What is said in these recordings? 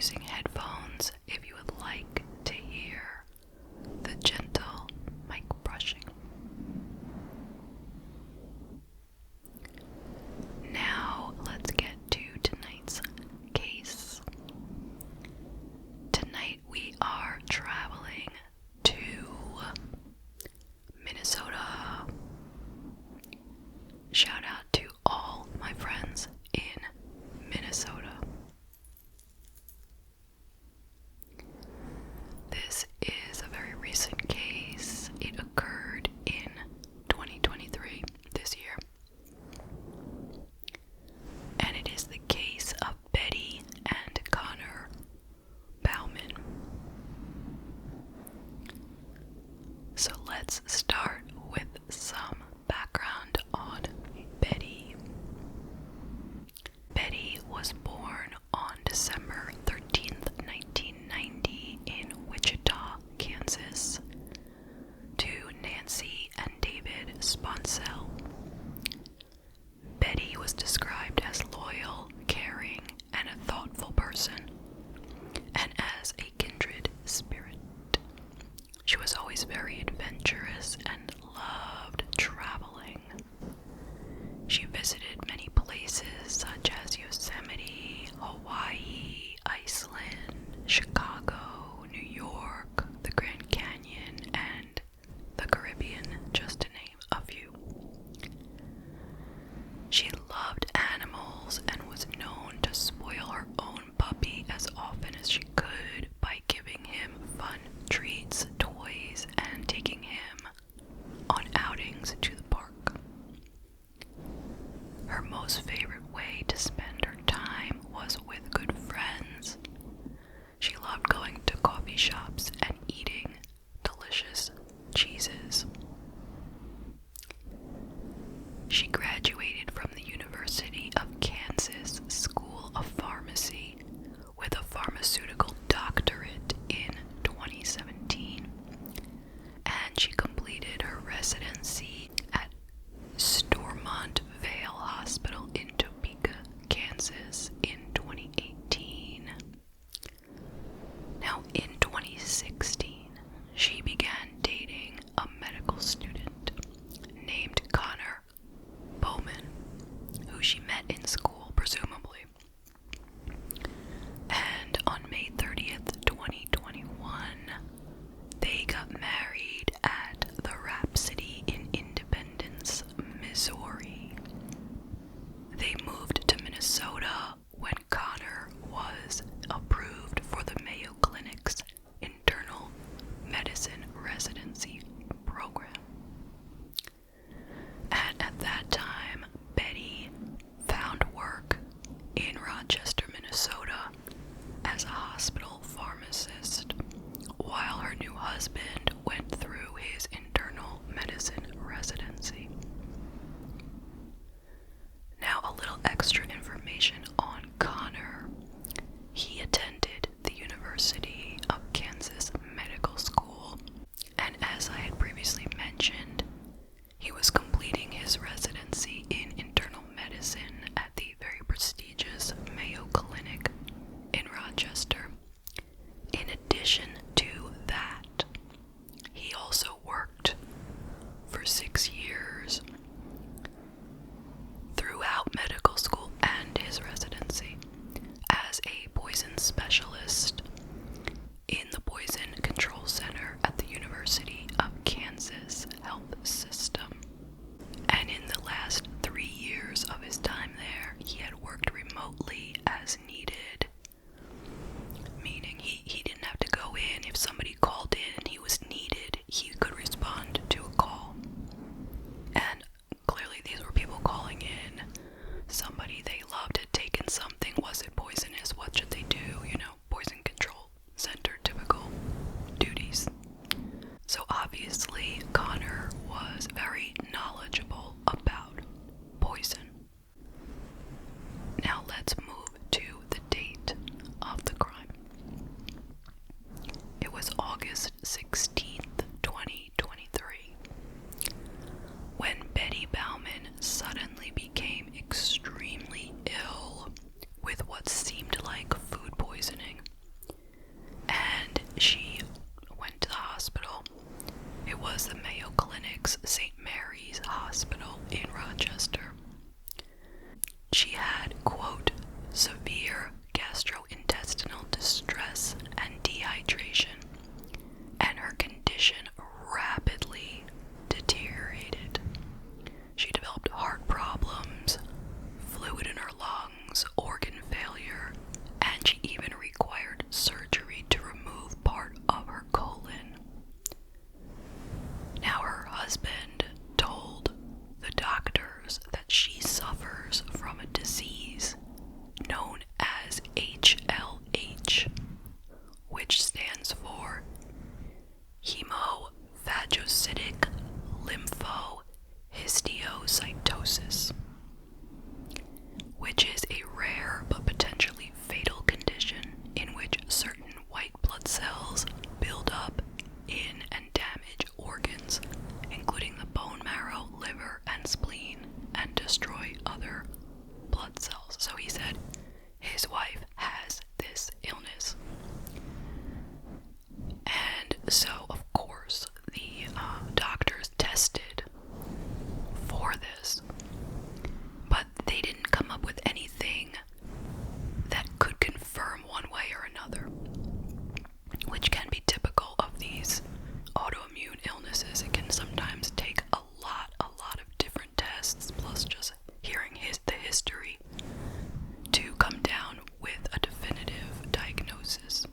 using headphones if you would like to hear the gentle mic brushing. Now let's get to tonight's case. Tonight we are traveling to Minnesota. Shout out to all my friends in Minnesota. This is a very recent case. It occurred in 2023, this year. And it is the case of Betty and Connor Bowman. So let's start with some background on Betty. Betty was born on December 13th, 1990 in Wichita, Kansas, to Nancy and David Sponsell. Betty was described as loyal, caring, and a thoughtful person, and as a kindred spirit. She was always very adventurous and loved traveling. She visited many places such as Yosemite, Hawaii, Iceland, Chicago, New York, the Grand Canyon, and the Caribbean, just to name a few. She loved animals and was known to spoil her own puppy as often as she could by giving him fun treats, toys, and taking him on outings to the park. Her most favorite way to spend her time was with good friends. She loved going to coffee shops and eating delicious cheeses. She graduated from the University of Kansas School of Pharmacy with a pharmaceutical doctorate in 2017, and she completed her residency at Stormont Vale Hospital in Topeka, Kansas in 2018. Now, in 2016, she began dating a medical student named Connor Bowman, who she met in school, presumably. And on May 30th, 2021, they got married at the Rhapsody in Independence, Missouri. They moved to Minnesota when Connor was approved for the Mayo Clinic's internal medicine residency program. And at that time, Betty found work in Rochester, Minnesota as a hospital pharmacist, while her new husband went through his internal medicine residency. Now, a little extra information on Connor. He attended the University of Kansas Medical School, and as I had previously mentioned, he was completing his residency in internal medicine at the very prestigious Mayo Clinic in Rochester. In addition to that, he also worked for 6 years throughout medical school and his residency as a poison specialist in the Poison Control Center at the University of Kansas Health System. And in the last 3 years of his time there, he had worked remotely as needed, meaning he didn't have to go in. If somebody called in and he was needed, he could respond to a call. And clearly these were people calling in. Somebody they loved had taken something. Was it poisonous? What should they do? his wife has this illness. And so, of course, the doctors tested for this, but they didn't come up with anything that could confirm one way or another, which can be typical of these autoimmune illnesses. It can sometimes take a lot of different tests, plus just hearing the history, to come down with a definitive diagnosis.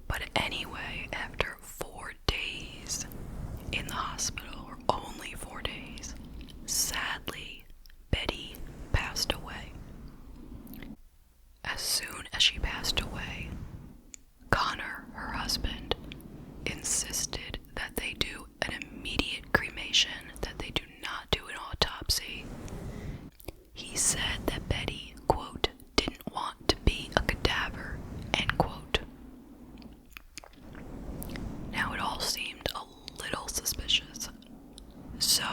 But anyway, after 4 days in the hospital, or only 4 days, sadly, Betty passed away. As soon as she passed away, Connor, her husband, insisted that they do an immediate cremation, that they do not do an autopsy. He said that Betty, quote, didn't want to be a cadaver, end quote. Now it all seemed a little suspicious. So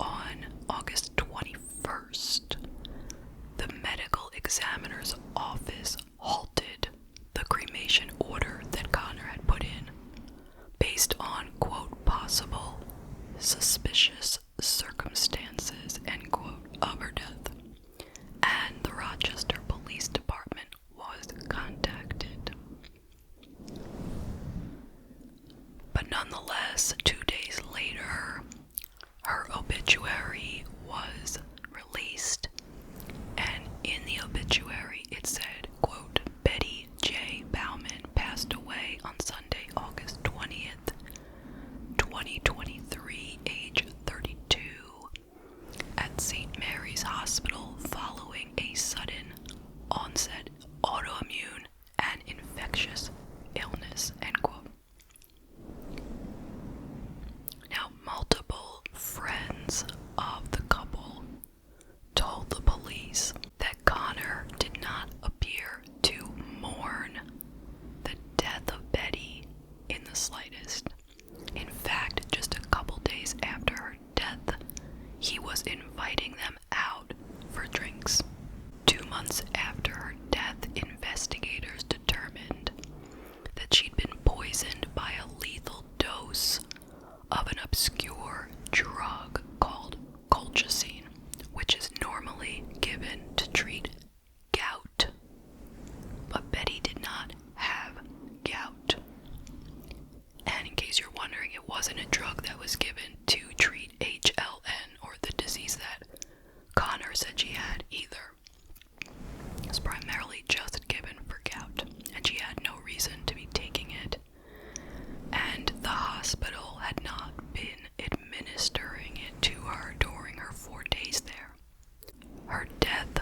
on August 21st, the medical examiner's office halted the cremation order that Connor had put in, based on, quote, possible suspicious circumstances, end quote, of her death. And the Rochester Police Department was contacted. But nonetheless, 2 days later, her obituary was released, and in the obituary it said, quote, Betty J. Bowman passed away on Sunday, August 20th, 2023, age 32, at St. Mary's Hospital following a sudden onset autoimmune and infectious illness, end quote. Now, multiple friends of the couple told the police that Connor did not appear to mourn the death of Betty in the slightest. In fact, just a couple days after her death, he was inviting them out for drinks. 2 months after her death, investigators determined that she'd been poisoned by a lethal dose of an obscure drug called colchicine, which is normally given to treat gout. But Betty did not have gout. And in case you're wondering, it wasn't a drug that was given to treat HLN, or the disease that Connor said she had, either. It was primarily just given for gout, and she had no reason to be taking it. And the hospital had not been administering it to her during her 4 days there. Her death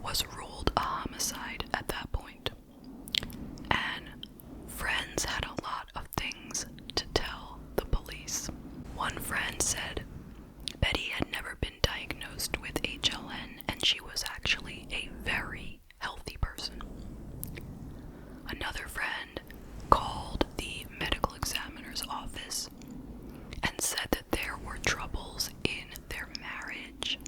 was ruled a homicide at that point. And friends had a lot of things to tell the police. One friend said Betty had never been diagnosed with HLN, and she was actually a very healthy person. Another friend called the medical examiner's office and said that there were troubles in their marriage.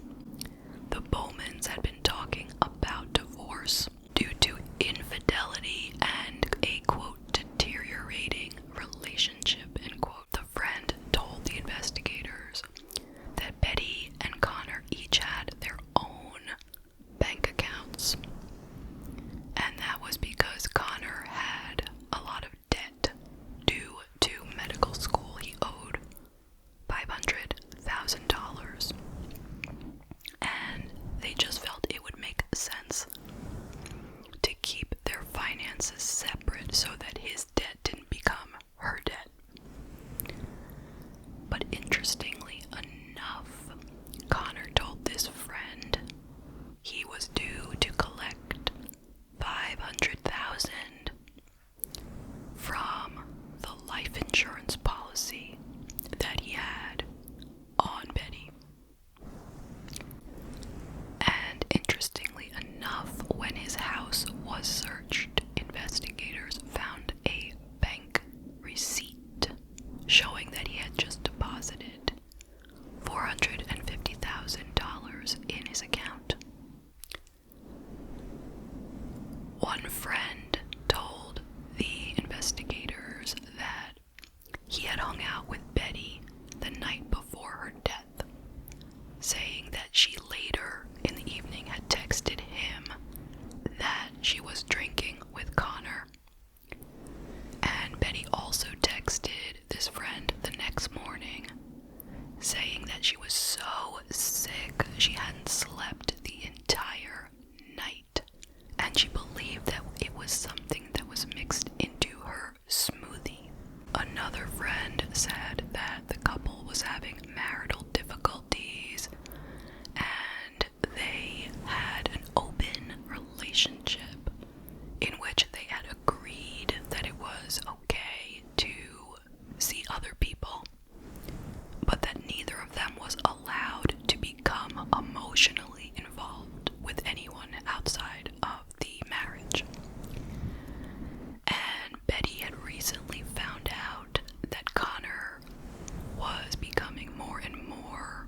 The Bowmans had been talking about divorce due to infidelity and a, quote, deteriorating relationship, end quote. The friend told the investigators that Betty and Connor each had their own bank accounts, and that was because Connor had a lot of debt due to medical school. He owed $500,000, and they just felt it would make sense to keep their finances separate so that his debt didn't become her debt. But interestingly enough, Connor told this friend he was due to collect $500,000 from the life insurance policy that he had on Betty. And interestingly enough, when his house was searched, investigators found One friend told the investigators that he had hung out with Betty the night before her death, saying that she later in the evening had texted him that she was drinking with Connor. And Betty also texted this friend the next morning saying that she was so sick she hadn't slept the entire night, and she believed that it was something that was mixed into her smoothie. Another friend said that the couple was having marital difficulties and they had an open relationship in which they had agreed that it was okay to see other people, but that neither of them was allowed to become emotionally involved with anyone outside of the marriage. And Betty had recently found out that Connor was becoming more and more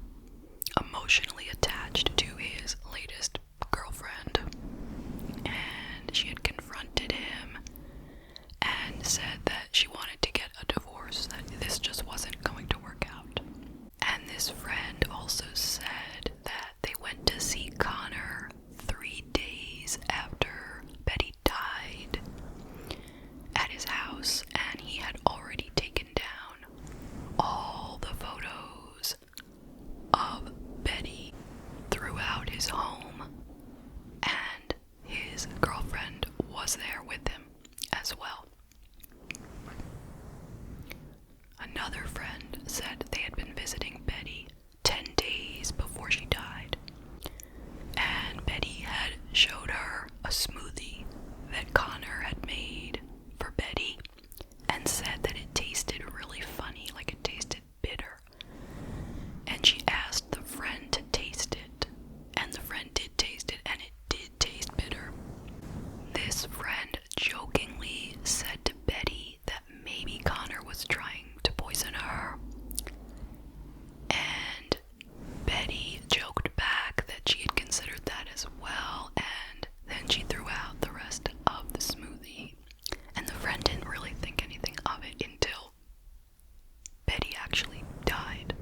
emotionally attached to his latest girlfriend, and she had confronted him and said that she wanted to get a divorce, that this just wasn't going to work out. And this friend also said that they went to see Connor 3 days after Betty died at his house, and he had already taken down all the photos of Betty throughout his home, and his girlfriend was there with him as well. Another friend said they had been visiting Betty 10 days before she died, and Betty had showed her a smoothie that Connor had made for Betty and said that it tasted really funny, like it tasted bitter. And she asked the friend to taste it, and the friend did taste it, and it did taste bitter. This friend jokingly said to Betty that maybe Connor was trying to poison her, and Betty joked back that she had considered that as well, and then she threw out the rest of the smoothie, and the friend didn't really think anything of it until Betty actually died.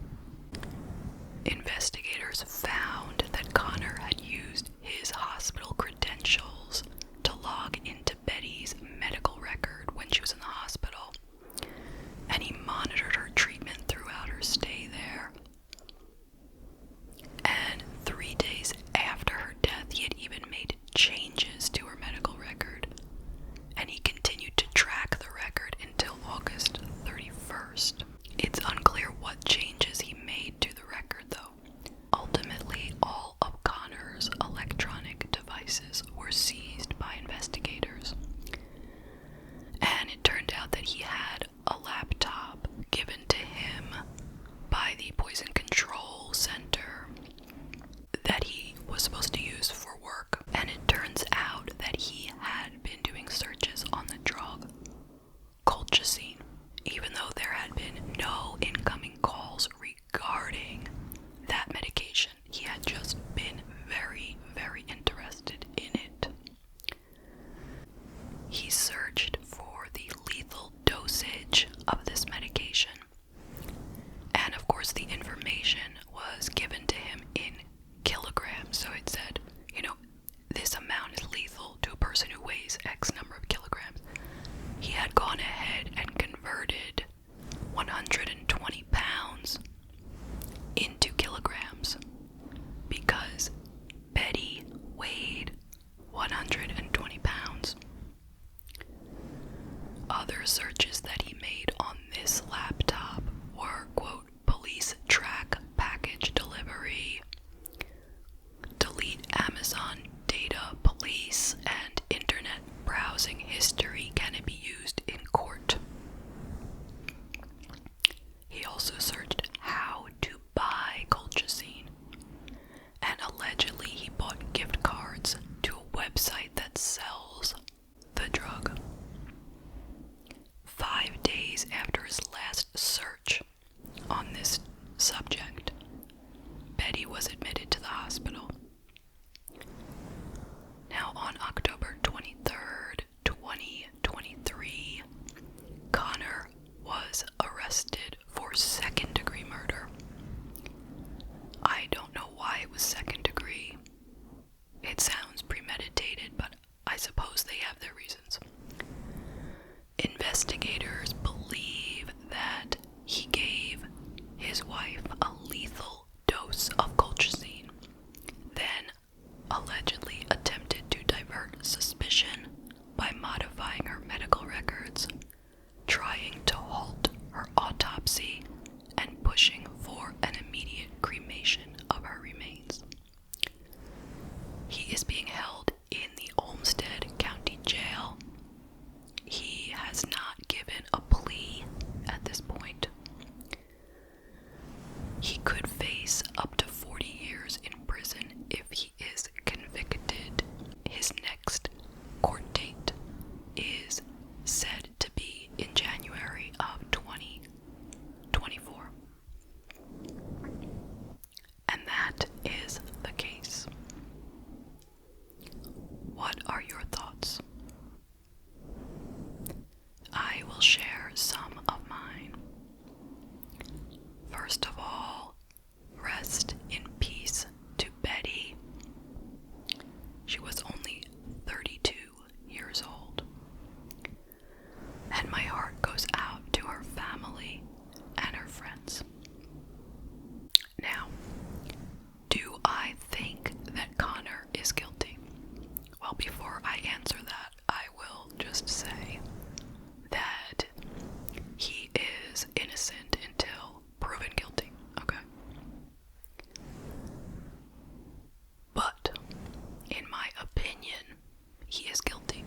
Investigators found that Connor had used his hospital credentials to log into Betty's medical record when she was in the hospital, and he monitored her treatment throughout her stay there. And 3 days after her death, he had even made changes to her medical record, and he continued to track the record until August 31st. It's unclear what changes he made to the record, though. Ultimately, all of Connor's electronic devices were seized by investigators, and it turned out that he had a laptop given to him by the Poison Control Center that he was supposed to use for work, and it turns out that he had been doing searches on the drug colchicine, even though there had been no incoming calls regarding that medication. He had just been very, very interested in it. He searched for the lethal dosage of this medication, and of course the information was given to him in kilograms, so it said, this amount is lethal to a person who weighs X number of kilograms. He had gone ahead and converted 120 pounds into kilograms because Betty weighed 120 pounds. investigators believe that he gave his wife a lethal dose of colchicine, then allegedly attempted to divert suspicion by modifying her medical records, trying to halt her autopsy, and pushing for an immediate cremation of her remains. He is being held in the Olmsted County Jail. He has not given a plea at this point. He could face up to 40 years in prison if he is convicted. His next court date is said to be in January of 2024. And that is the case. What are your thoughts? I will share some of mine. First of all, rest in peace to Betty. She was only 32 years old. And my heart goes out to her family and her friends. Now, do I think that Connor is guilty? Well, before I answer that, I will just say that he is innocent until proven guilty, okay? But, in my opinion, he is guilty.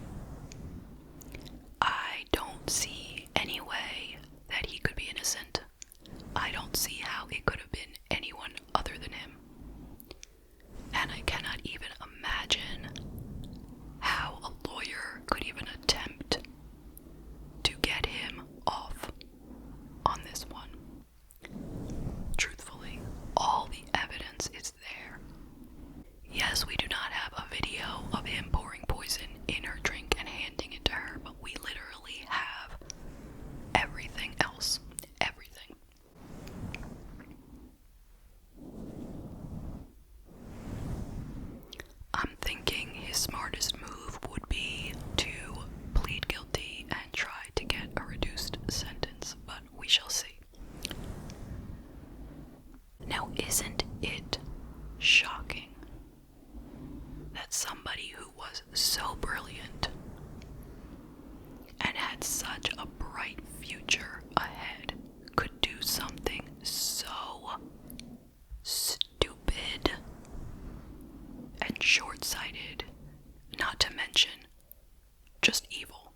I don't see any way that he could be innocent. I don't see how it could have been anyone other than him. And I cannot even imagine how a lawyer could even attempt to get him off on this one. Truthfully, all the evidence is there. Yes, we do not have a video of him pouring poison in her drink and handing it to her, but we literally have everything else. Everything. I'm thinking his smartest move would be to plead guilty and try to get a reduced sentence, but we shall see. Now, isn't it shocking that somebody who was so brilliant and had such a bright future ahead could do something so stupid and short-sighted, not to mention just evil?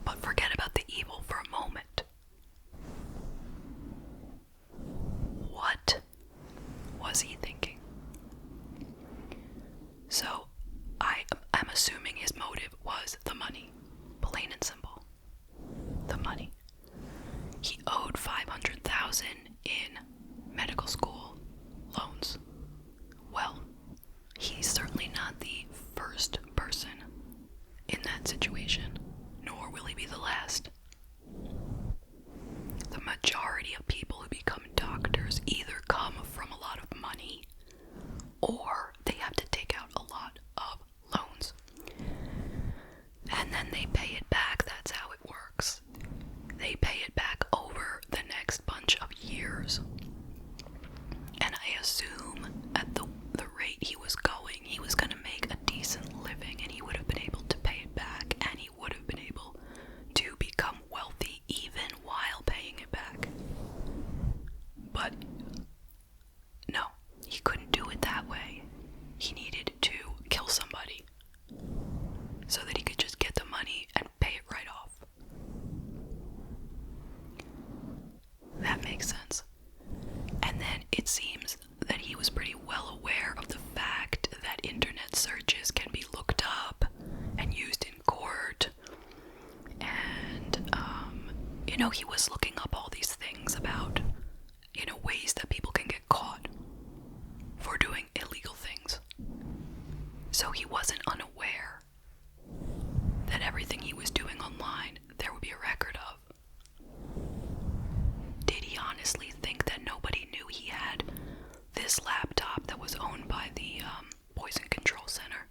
But forget about the evil for a moment. What was he thinking? So, I'm assuming his motive was the money. Plain and simple. The money. He owed $500,000 in medical school loans. Well, he's certainly not the first person in that situation, nor will he be the last. The majority of people who become doctors either come from a lot of money or they have to take out a lot of loans. And then they pay it back. That's how it works. They pay it back over the next bunch of years. And I assume at the rate he was going to make a decent living, and he would have been able to pay it back, and he would have been able to become wealthy even while paying it back. But no, he couldn't do it that way. He needed to kill somebody so that he could just get the money and pay it right off. That makes sense. And then it seems that he was pretty well aware of the fact that internet searches can be looked up and used in court. And, he was looking up all these things about, ways that people can get caught for doing illegal things. So he wasn't unaware that everything he was doing online there would be a record of. Did he honestly think that nobody knew he had this laptop that was owned by the Poison Control Center?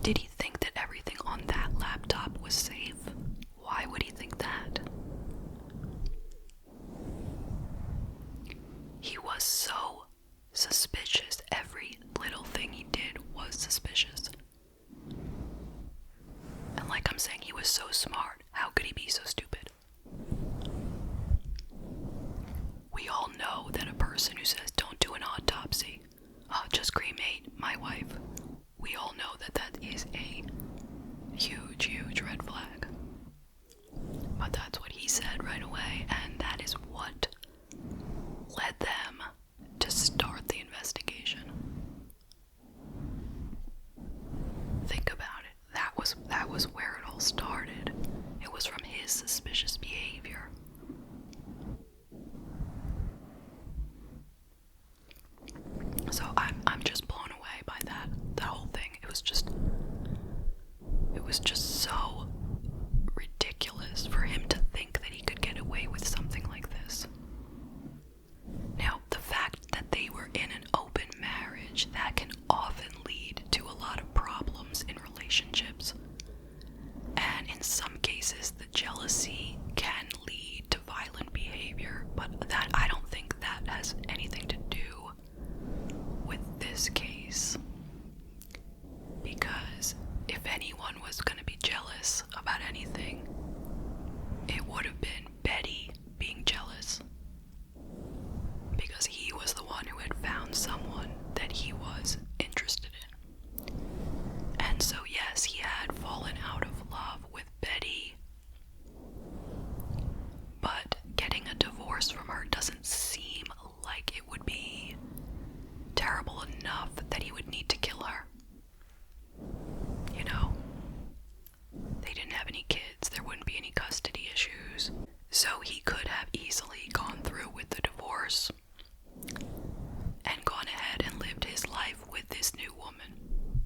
Did he think that everything on that laptop was safe? Why would he think like I'm saying he was so smart. How could he be so stupid? We all know that a person who says don't do an autopsy, just cremate my wife, we all know that that is a huge, huge red flag. But that's what he said right away, and that is what led them to start the investigation. Think about it. That was where it all started. It was from his suspicious behavior. So I'm just blown away by that whole thing. It was just so ridiculous for him to think that he could get away with something like this. Now, the fact that they were in an open marriage, that can often lead to a lot of problems in relationships. And in some cases, the jealousy can lead to violent behavior, but that I don't think that has anything to do with this case. Because if anyone was going to be jealous about anything, it would have been Betty being jealous. Because he was the one who had found someone that he was interested in. And so yes, he had fallen out of love with Betty, but getting a divorce from her doesn't seem like it would be terrible enough that he would need to kill her. You know? They didn't have any kids, there wouldn't be any custody issues. So he could have easily gone through with the divorce and gone ahead and lived his life with this new woman.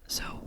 So